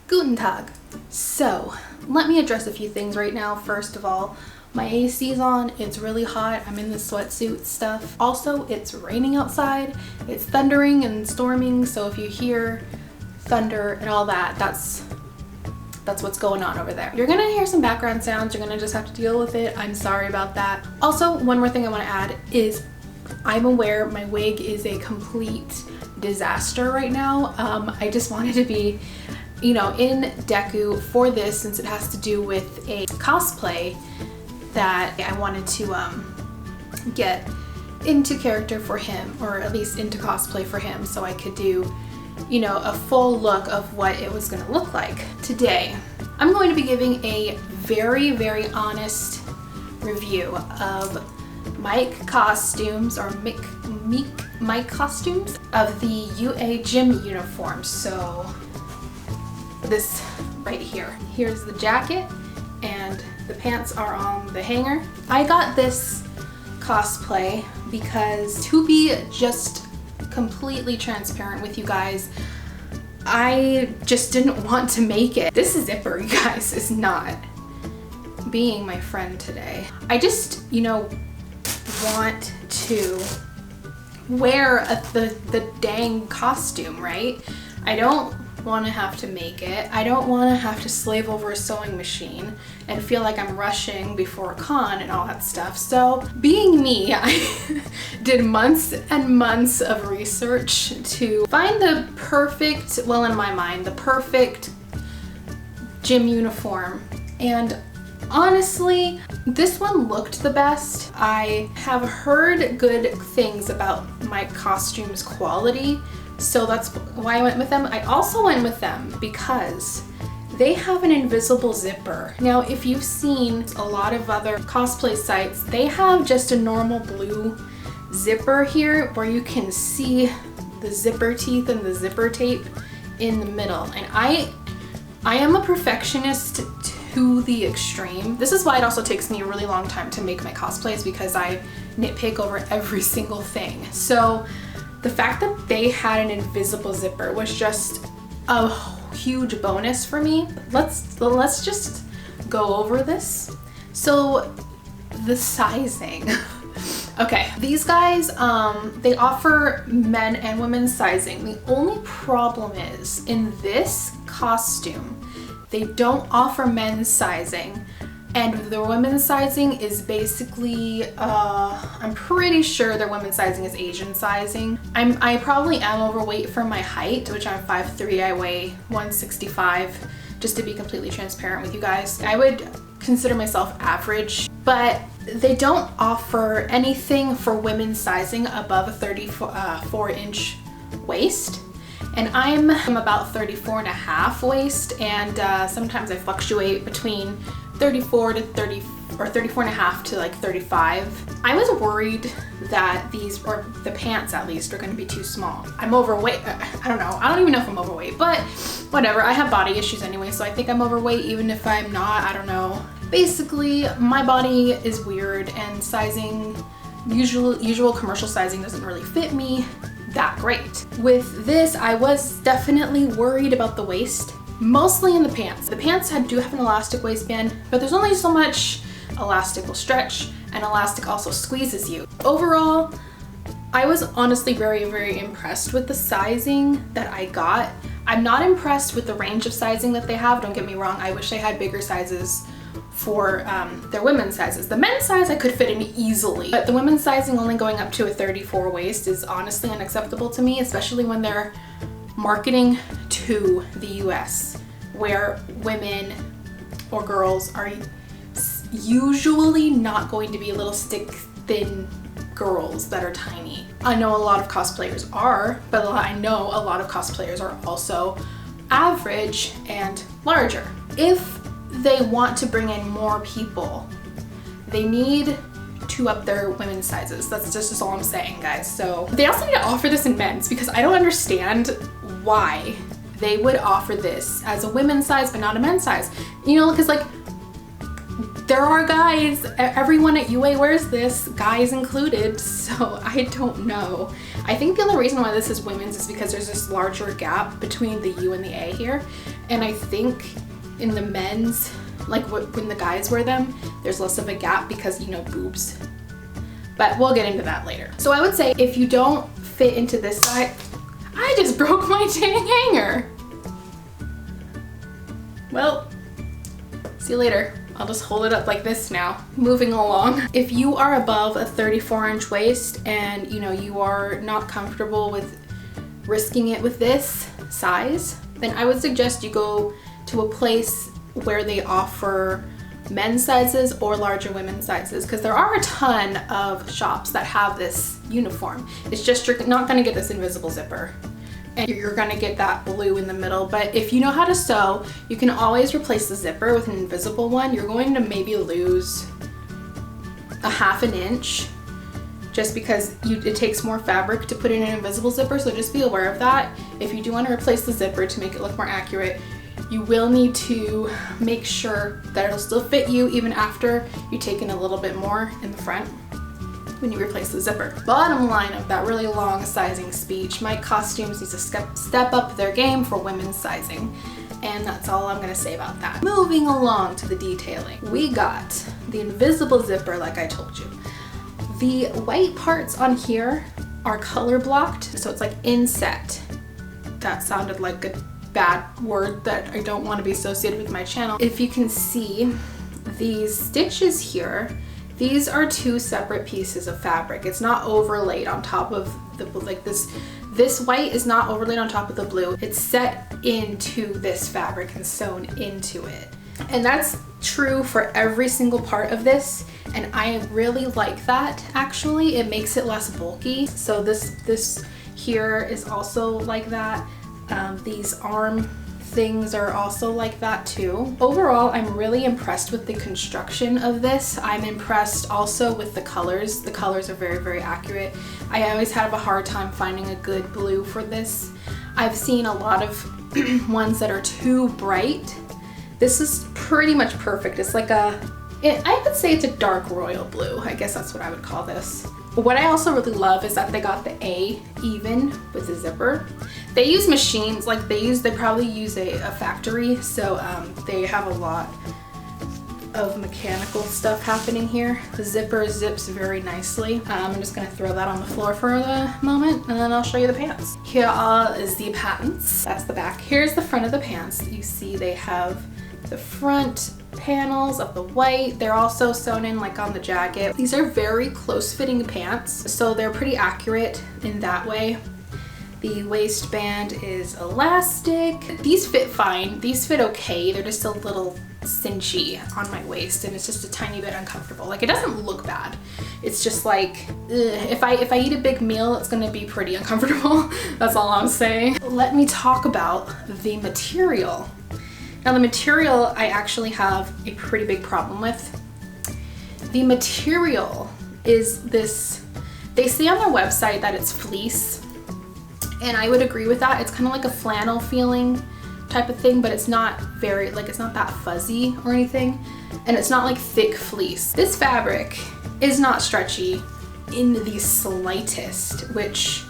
Guten Tag. So, let me address a few things right now. First of all, my AC's on, it's really hot, I'm in the sweatsuit stuff. Also, it's raining outside, it's thundering and storming, so if you hear thunder and all that, that's what's going on over there. You're gonna hear some background sounds, you're gonna just have to deal with it. I'm sorry about that. Also, one more thing I wanna add is I'm aware my wig is a complete disaster right now. I just wanted to be, you know, in Deku for this, since it has to do with a cosplay that I wanted to get into character for him, or at least into cosplay for him, so I could do, you know, a full look of what it was gonna look like. Today, I'm going to be giving a very, very honest review of Miccostumes, or Miccostumes of the UA gym uniform. So this right here. Here's the jacket and the pants are on the hanger. I got this cosplay because, to be just completely transparent with you guys, I just didn't want to make it. This zipper, you guys, is not being my friend today. I just, you know, want to wear the dang costume, right? I don't want to have to make it. I don't want to have to slave over a sewing machine and feel like I'm rushing before a con and all that stuff. So being me, I did months and months of research to find the perfect, well, in my mind, the perfect gym uniform. And honestly, this one looked the best. I have heard good things about Miccostumes' quality, so that's why I went with them. I also went with them because they have an invisible zipper. Now, if you've seen a lot of other cosplay sites, they have just a normal blue zipper here where you can see the zipper teeth and the zipper tape in the middle. And I am a perfectionist to the extreme. This is why it also takes me a really long time to make my cosplays, because I nitpick over every single thing. So the fact that they had an invisible zipper was just a huge bonus for me. Let's just go over this. So the sizing. Okay, these guys, they offer men and women's sizing. The only problem is, in this costume, they don't offer men's sizing, and their women's sizing is basically, I'm pretty sure their women's sizing is Asian sizing. I probably am overweight for my height, which I'm 5'3", I weigh 165, just to be completely transparent with you guys. I would consider myself average, but they don't offer anything for women's sizing above a 34-inch waist. And I'm about 34 and a half waist, and sometimes I fluctuate between 34 to 30, or 34 and a half to like 35. I was worried that these, or the pants at least, are gonna be too small. I'm overweight. I don't know. I don't even know if I'm overweight, but whatever. I have body issues anyway, so I think I'm overweight even if I'm not. I don't know. Basically, my body is weird, and sizing, usual commercial sizing doesn't really fit me that great. With this, I was definitely worried about the waist, mostly in the pants. The pants do have an elastic waistband, but there's only so much elastic will stretch, and elastic also squeezes you. Overall, I was honestly very, very impressed with the sizing that I got. I'm not impressed with the range of sizing that they have, don't get me wrong. I wish they had bigger sizes for their women's sizes. The men's size I could fit in easily, but the women's sizing only going up to a 34 waist is honestly unacceptable to me, especially when they're marketing to the US, where women or girls are usually not going to be little stick thin girls that are tiny. I know a lot of cosplayers are, but I know a lot of cosplayers are also average and larger. If they want to bring in more people, they need to up their women's sizes. That's just all I'm saying, guys. So they also need to offer this in men's, because I don't understand why they would offer this as a women's size but not a men's size. You know, because like, there are guys, everyone at UA wears this, guys included, so I don't know. I think the only reason why this is women's is because there's this larger gap between the U and the A here, And I think in the men's, like when the guys wear them, there's less of a gap because, you know, boobs. But we'll get into that later. So I would say if you don't fit into this side, I just broke my dang hanger. Well, see you later. I'll just hold it up like this now. Moving along. If you are above a 34-inch waist and, you know, you are not comfortable with risking it with this size, then I would suggest you go to a place where they offer men's sizes or larger women's sizes, because there are a ton of shops that have this uniform. It's just you're not gonna get this invisible zipper, and you're gonna get that blue in the middle. But if you know how to sew, you can always replace the zipper with an invisible one. You're going to maybe lose a ½ an inch just because it takes more fabric to put in an invisible zipper, so just be aware of that. If you do want to replace the zipper to make it look more accurate, you will need to make sure that it'll still fit you even after you take in a little bit more in the front when you replace the zipper. Bottom line of that really long sizing speech, Miccostumes needs to step up their game for women's sizing. And that's all I'm gonna say about that. Moving along to the detailing. We got the invisible zipper, like I told you. The white parts on here are color blocked, so it's like inset. That sounded like a bad word that I don't want to be associated with my channel. If you can see these stitches here, these are two separate pieces of fabric. It's not overlaid on top of the, like this white is not overlaid on top of the blue. It's set into this fabric and sewn into it. And that's true for every single part of this. And I really like that, actually. It makes it less bulky. So this here is also like that. These arm things are also like that too. Overall, I'm really impressed with the construction of this. I'm impressed also with the colors. The colors are very, very accurate. I always have a hard time finding a good blue for this. I've seen a lot of ones that are too bright. This is pretty much perfect. It's like I would say it's a dark royal blue. I guess that's what I would call this. But what I also really love is that they got the A even with the zipper. They use machines, like they probably use a factory, so they have a lot of mechanical stuff happening here. The zipper zips very nicely. I'm just gonna throw that on the floor for the moment, and then I'll show you the pants. Here is the pants. That's the back. Here's the front of the pants. You see they have the front panels of the white. They're also sewn in like on the jacket. These are very close fitting pants, so they're pretty accurate in that way. The waistband is elastic. These fit fine. These fit okay. They're just a little cinchy on my waist, and it's just a tiny bit uncomfortable. Like, it doesn't look bad. It's just like, if I eat a big meal, it's gonna be pretty uncomfortable. That's all I'm saying. Let me talk about the material. Now, the material I actually have a pretty big problem with. The material is this, they say on their website that it's fleece, and I would agree with that. It's kind of like a flannel feeling type of thing, but it's not very, like, it's not that fuzzy or anything, and it's not like thick fleece. This fabric is not stretchy in the slightest, which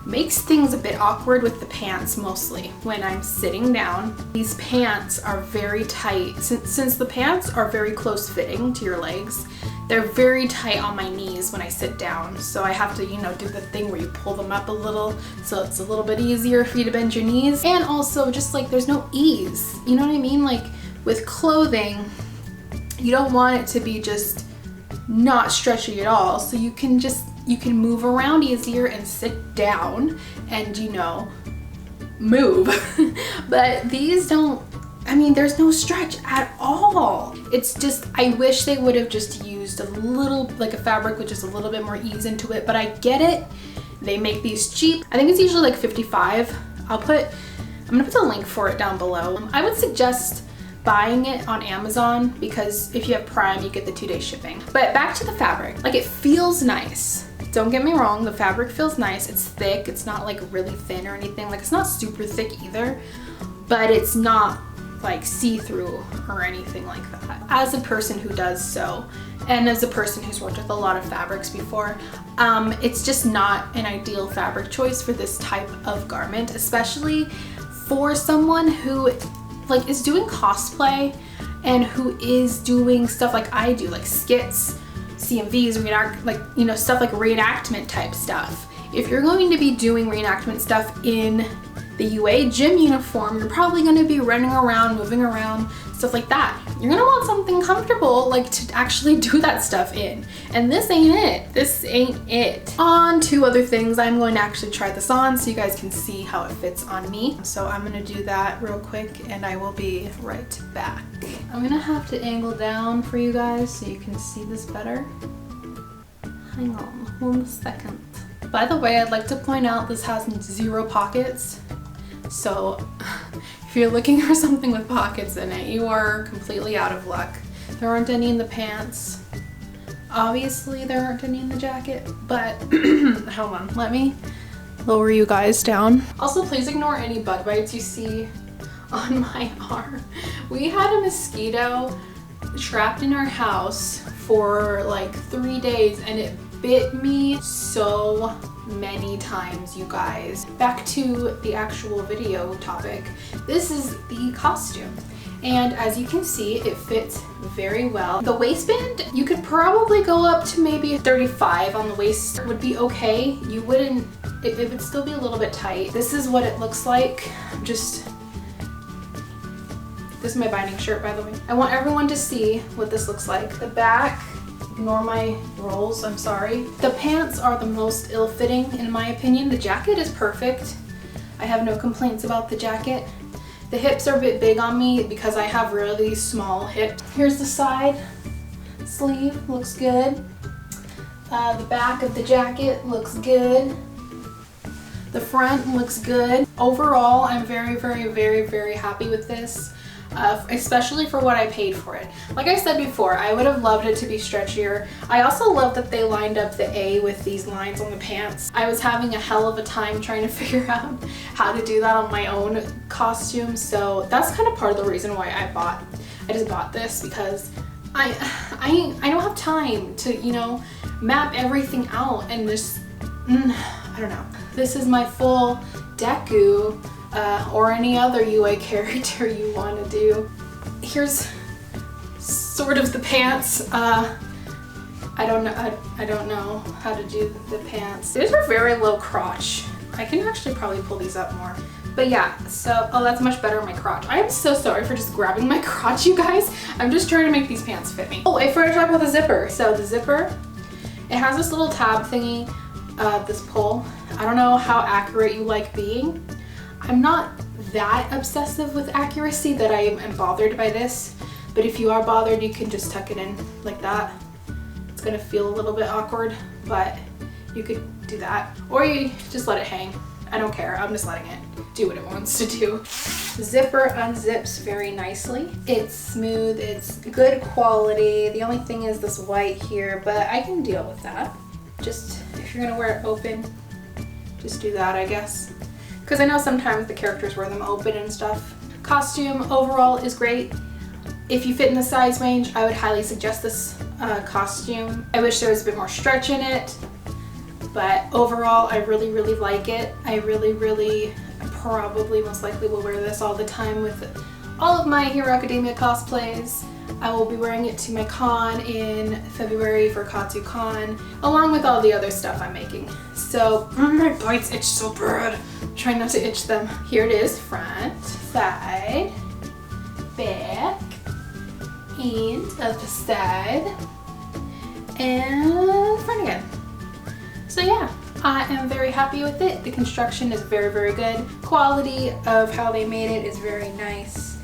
makes things a bit awkward with the pants mostly when I'm sitting down. These pants are very tight. Since the pants are very close fitting to your legs, they're very tight on my knees when I sit down. So I have to, you know, do the thing where you pull them up a little so it's a little bit easier for you to bend your knees. And also just like there's no ease, you know what I mean? Like with clothing, you don't want it to be just not stretchy at all. So you can move around easier and sit down and, you know, move. But these don't, I mean, there's no stretch at all. It's just, I wish they would have just used a little, like a fabric with just a little bit more ease into it, but I get it. They make these cheap. I think it's usually like $55. I'm gonna put the link for it down below. I would suggest buying it on Amazon because if you have Prime, you get the 2-day shipping. But back to the fabric, like it feels nice. Don't get me wrong, the fabric feels nice. It's thick, it's not like really thin or anything. Like it's not super thick either, but it's not like see-through or anything like that. As a person who does sew, and as a person who's worked with a lot of fabrics before, it's just not an ideal fabric choice for this type of garment, especially for someone who like is doing cosplay and who is doing stuff like I do, like skits, CMVs, stuff like reenactment type stuff. If you're going to be doing reenactment stuff in the UA gym uniform, you're probably going to be running around, moving around, stuff like that. You're going to want something comfortable, like to actually do that stuff in. And this ain't it. This ain't it. On to other things. I'm going to actually try this on so you guys can see how it fits on me. So I'm going to do that real quick and I will be right back. I'm going to have to angle down for you guys so you can see this better. Hang on 1 second. By the way, I'd like to point out this has 0 pockets. So if you're looking for something with pockets in it, you are completely out of luck. There aren't any in the pants. Obviously there aren't any in the jacket, but hold on, let me lower you guys down. Also, please ignore any bug bites you see on my arm. We had a mosquito trapped in our house for like 3 days and it bit me so many times, you guys. Back to the actual video topic. This is the costume. And as you can see, it fits very well. The waistband, you could probably go up to maybe 35 on the waist would be okay. You wouldn't, it would still be a little bit tight. This is what it looks like. This is my binding shirt, by the way. I want everyone to see what this looks like. The back, ignore my rolls, I'm sorry. The pants are the most ill-fitting in my opinion. The jacket is perfect. I have no complaints about the jacket. The hips are a bit big on me because I have really small hips. Here's the side sleeve, looks good. The back of the jacket looks good. The front looks good. Overall, I'm very, very, very, very happy with this. Especially for what I paid for it. Like I said before, I would have loved it to be stretchier. I also love that they lined up the A with these lines on the pants. I was having a hell of a time trying to figure out how to do that on my own costume, so that's kind of part of the reason why I just bought this, because I don't have time to, you know, map everything out and just, I don't know. This is my full Deku or any other UA character you want to do. Here's sort of the pants. I don't know how to do the pants. These are very low crotch. I can actually probably pull these up more. But yeah, so, oh, that's much better in my crotch. I am so sorry for just grabbing my crotch, you guys. I'm just trying to make these pants fit me. Oh, I forgot to talk about the zipper. So the zipper, it has this little tab thingy, this pull. I don't know how accurate you like being. I'm not that obsessive with accuracy that I am bothered by this, but if you are bothered, you can just tuck it in like that. It's gonna feel a little bit awkward, but you could do that. Or you just let it hang. I don't care, I'm just letting it do what it wants to do. The zipper unzips very nicely. It's smooth, it's good quality. The only thing is this white here, but I can deal with that. Just, if you're gonna wear it open, just do that, I guess. Because I know sometimes the characters wear them open and stuff. Costume overall is great. If you fit in the size range, I would highly suggest this costume. I wish there was a bit more stretch in it, but overall I really, really like it. I probably most likely will wear this all the time with all of my Hero Academia cosplays. I will be wearing it to my con in February for KatsuCon, along with all the other stuff I'm making. So, my bites itch so bad. Try not to itch them. Here it is, front, side, back, and other side, and front again. So yeah, I am very happy with it. The construction is very, very good. Quality of how they made it is very nice.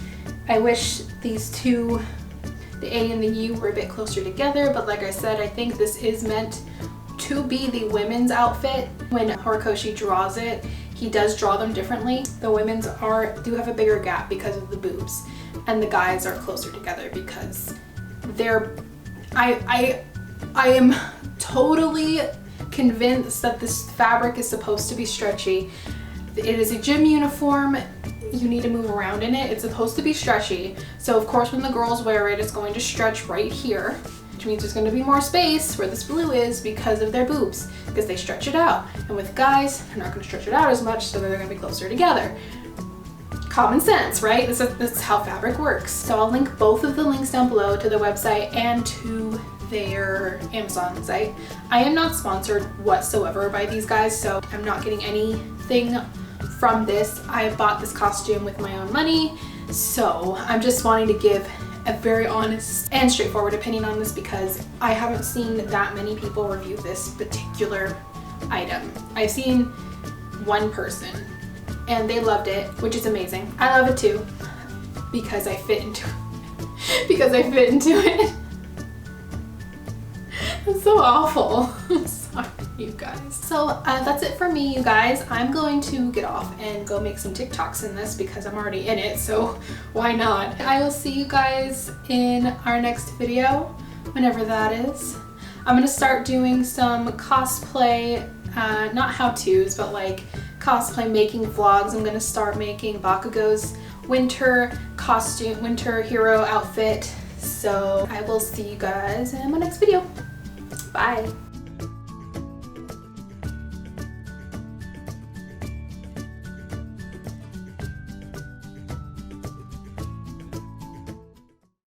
I wish these two, the A and the U, were a bit closer together, but like I said, I think this is meant to be the women's outfit. When Horikoshi draws it, he does draw them differently. The women's do have a bigger gap because of the boobs, and the guys are closer together because they're, I am totally convinced that this fabric is supposed to be stretchy. It is a gym uniform. You need to move around in it. It's supposed to be stretchy. So of course when the girls wear it, it's going to stretch right here, which means there's going to be more space where this blue is because of their boobs, because they stretch it out. And with guys, they're not going to stretch it out as much, so they're going to be closer together. common sense, right? This is how fabric works. So I'll link both of the links down below to their website and to their Amazon site. I am not sponsored whatsoever by these guys, so I'm not getting anything from this. I bought this costume with my own money, so I'm just wanting to give a very honest and straightforward opinion on this because I haven't seen that many people review this particular item. I've seen one person and they loved it, which is amazing. I love it too because I fit into it. It's so awful. I'm sorry, you guys. So that's it for me, you guys. I'm going to get off and go make some TikToks in this because I'm already in it, so why not? I will see you guys in our next video, whenever that is. I'm gonna start doing some cosplay, not how-tos, but like cosplay making vlogs. I'm gonna start making Bakugo's winter costume, winter hero outfit. So I will see you guys in my next video. Bye.